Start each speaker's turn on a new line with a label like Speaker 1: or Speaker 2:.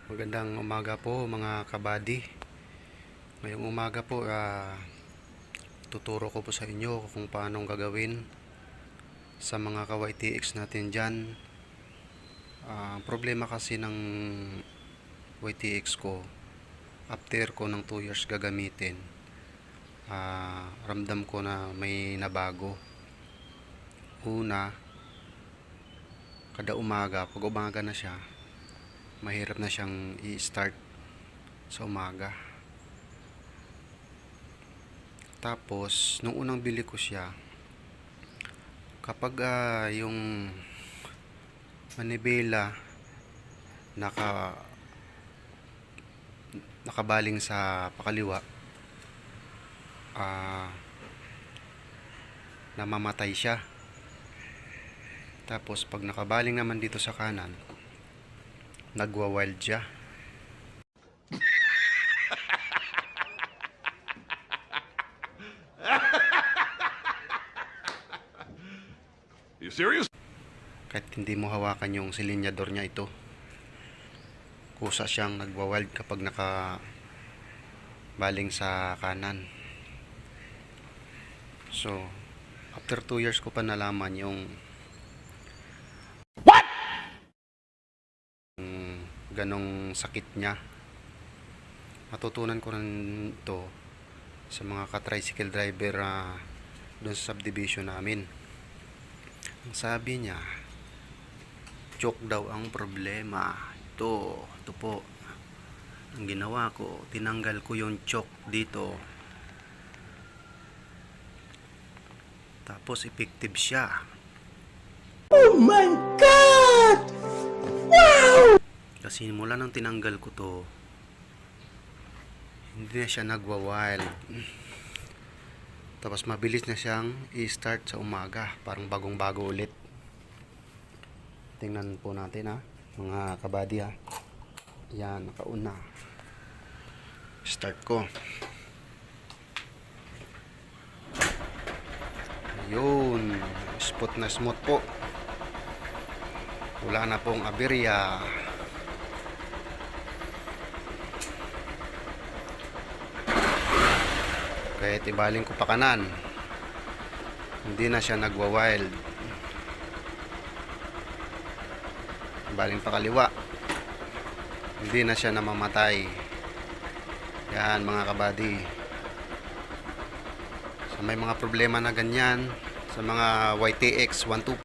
Speaker 1: Magandang umaga po mga kabady. Ngayong umaga po tuturo ko po sa inyo kung paano gagawin sa mga ka-YTX natin dyan. Problema kasi ng YTX ko, after ko ng 2 years gagamitin, ramdam ko na may nabago. Una, kada umaga, pag umaga na siya, mahirap na siyang i-start sa umaga. Tapos nung unang bili ko siya, kapag yung manibela nakabaling sa pakaliwa, namamatay siya. Tapos pag nakabaling naman dito sa kanan, nagwa-wild siya.
Speaker 2: You serious?
Speaker 1: Kahit hindi mo hawakan yung silinyador niya, ito kusa siyang nagwa-wild kapag nakabaling sa kanan. So after 2 years ko pa nalaman yung ganong sakit niya. Matutunan ko rin ito sa mga ka-tricycle driver doon sa subdivision namin. Ang sabi niya, choke daw ang problema. Ito po. Ang ginawa ko, tinanggal ko yung choke dito. Tapos effective siya.
Speaker 3: Oh my God! Wow!
Speaker 1: Kasi mula nang tinanggal ko to, hindi na siya nagwa-wild. Tapos mabilis na siyang i-start sa umaga, parang bagong-bago ulit. Tingnan po natin mga kabady Yan, nakauna. Start ko. Yun, smooth na smooth po. Wala na pong aberya. Kahit ibaling ko pa kanan, hindi na siya nagwa-wild. Ibaling pa kaliwa, hindi na siya namamatay. Yan mga kabady. Sa may mga problema na ganyan, sa mga YTX 125